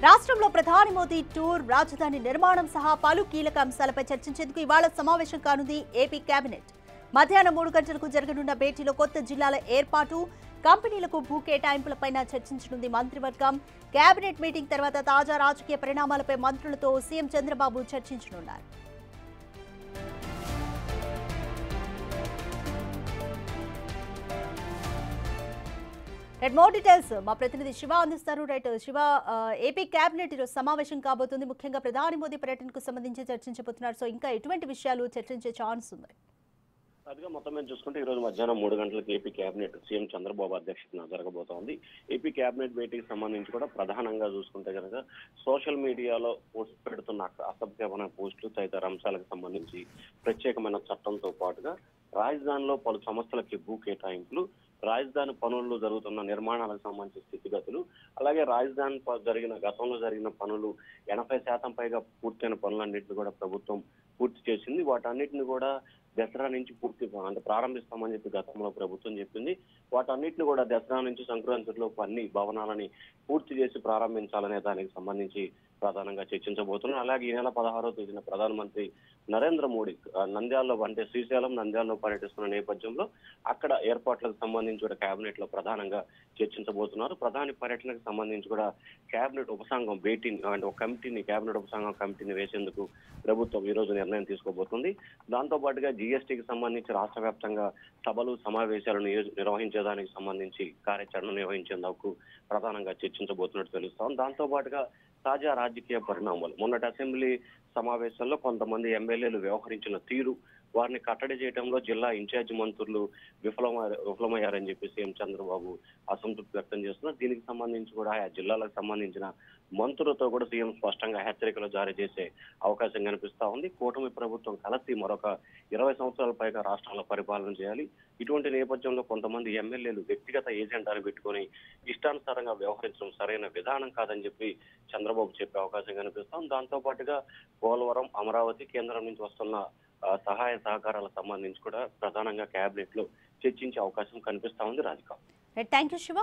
రాష్ట్రంలో ప్రధాని మోదీ టూర్, రాజధాని నిర్మాణం సహా పలు కీలక అంశాలపై చర్చించేందుకు ఇవాళ సమావేశం కానుంది ఏపీ కేబినెట్. మధ్యాహ్నం 3 గంటలకు జరగనున్న భేటీలో కొత్త జిల్లాల ఏర్పాటు, కంపెనీలకు భూ కేటాయింపులపై చర్చించనుంది మంత్రివర్గం. కేబినెట్ మీటింగ్ తర్వాత తాజా రాజకీయ పరిణామాలపై మంత్రులతో సీఎం చంద్రబాబు చర్చించనున్నారు. మోర్ డీటెయిల్స్ మా ప్రతినిధి శివ అందిస్తారు. శివ, ఏపీ కేబినెట్ ఈరోజు సమావేశం కాబోతుంది. ముఖ్యంగా ప్రధాని మోదీ పర్యటనకు సంబంధించి చర్చించబోతున్నారు. సో ఇంకా ఎటువంటి విషయాలు చర్చించే ఛాన్స్ ఉంది? అదిగా మొత్తం మేము చూసుకుంటే ఈ రోజు మధ్యాహ్నం 3 గంటలకు ఏపీ కేబినెట్ సీఎం చంద్రబాబు అధ్యక్షతన జరగబోతోంది. ఏపీ కేబినెట్ భేటీకి సంబంధించి కూడా ప్రధానంగా చూసుకుంటే కనుక సోషల్ మీడియాలో పోస్ట్ పెడుతున్న అసభ్యమైన పోస్టులు తదితర అంశాలకు సంబంధించి ప్రత్యేకమైన చట్టంతో పాటుగా రాజధానిలో పలు సంస్థలకి భూ కేటాయింపులు, రాజధాని పనుల్లో జరుగుతున్న నిర్మాణాలకు సంబంధించిన స్థితిగతులు, అలాగే రాజధాని గతంలో జరిగిన పనులు 80% పైగా పూర్తయిన పనులన్నింటినీ కూడా ప్రభుత్వం పూర్తి చేసింది. వాటన్నిటిని కూడా దసరా నుంచి ప్రారంభిస్తామని చెప్పి గతంలో ప్రభుత్వం చెప్పింది. వాటన్నిటిని కూడా దసరా నుంచి సంక్రాంతిలోపు అన్ని భవనాలని పూర్తి చేసి ప్రారంభించాలనే దానికి సంబంధించి ప్రధానంగా చర్చించబోతున్నారు. అలాగే ఈ నెల 16వ తేదీన ప్రధానమంత్రి నరేంద్ర మోడీ నంద్యాలలో శ్రీశైలం నంద్యాలలో పర్యటిస్తున్న నేపథ్యంలో అక్కడ ఏర్పాట్లకు సంబంధించి కూడా కేబినెట్ లో ప్రధానంగా చర్చించబోతున్నారు. ప్రధాని పర్యటనకు సంబంధించి కూడా కేబినెట్ ఉపసంఘం భేటీని అంటే ఒక కమిటీని కేబినెట్ ఉపసంఘం కమిటీని వేసేందుకు ప్రభుత్వం ఈ రోజు నిర్ణయం తీసుకోబోతుంది. దాంతో పాటుగా జీఎస్టీకి సంబంధించి రాష్ట్ర వ్యాప్తంగా సభలు సమావేశాలను నిర్వహించేదానికి సంబంధించి కార్యాచరణ నిర్వహించేందుకు ప్రధానంగా చర్చించబోతున్నట్టు తెలుస్తాం. దాంతో పాటుగా తాజా రాజకీయ పరిణామాలు, మొన్నటి అసెంబ్లీ సమావేశంలో కొంతమంది ఎమ్మెల్యేలు వ్యవహరించిన తీరు, వారిని కట్టడి చేయడంలో జిల్లా ఇన్ఛార్జ్ మంత్రులు విఫలమయ్యారని చెప్పి సీఎం చంద్రబాబు అసంతృప్తి వ్యక్తం చేస్తున్నారు. దీనికి సంబంధించి కూడా ఆ జిల్లాలకు సంబంధించిన మంత్రులతో కూడా సీఎం స్పష్టంగా హెచ్చరికలు జారీ చేసే అవకాశం కనిపిస్తా ఉంది. కూటమి ప్రభుత్వం కలిసి మరొక 20 సంవత్సరాల పైగా రాష్ట్రంలో పరిపాలన చేయాలి. ఇటువంటి నేపథ్యంలో కొంతమంది ఎమ్మెల్యేలు వ్యక్తిగత ఏజెండాలు పెట్టుకొని ఇష్టానుసారంగా వ్యవహరించడం సరైన విధానం కాదని చెప్పి చంద్రబాబు చెప్పే అవకాశం కనిపిస్తాం. దాంతో పాటుగా పోలవరం, అమరావతి, కేంద్రం నుంచి వస్తున్న సహాయ సహకారాలకు సంబంధించి కూడా ప్రధానంగా కేబినెట్ లో చర్చించే అవకాశం కనిపిస్తా ఉంది. Radhika, thank you Shiva.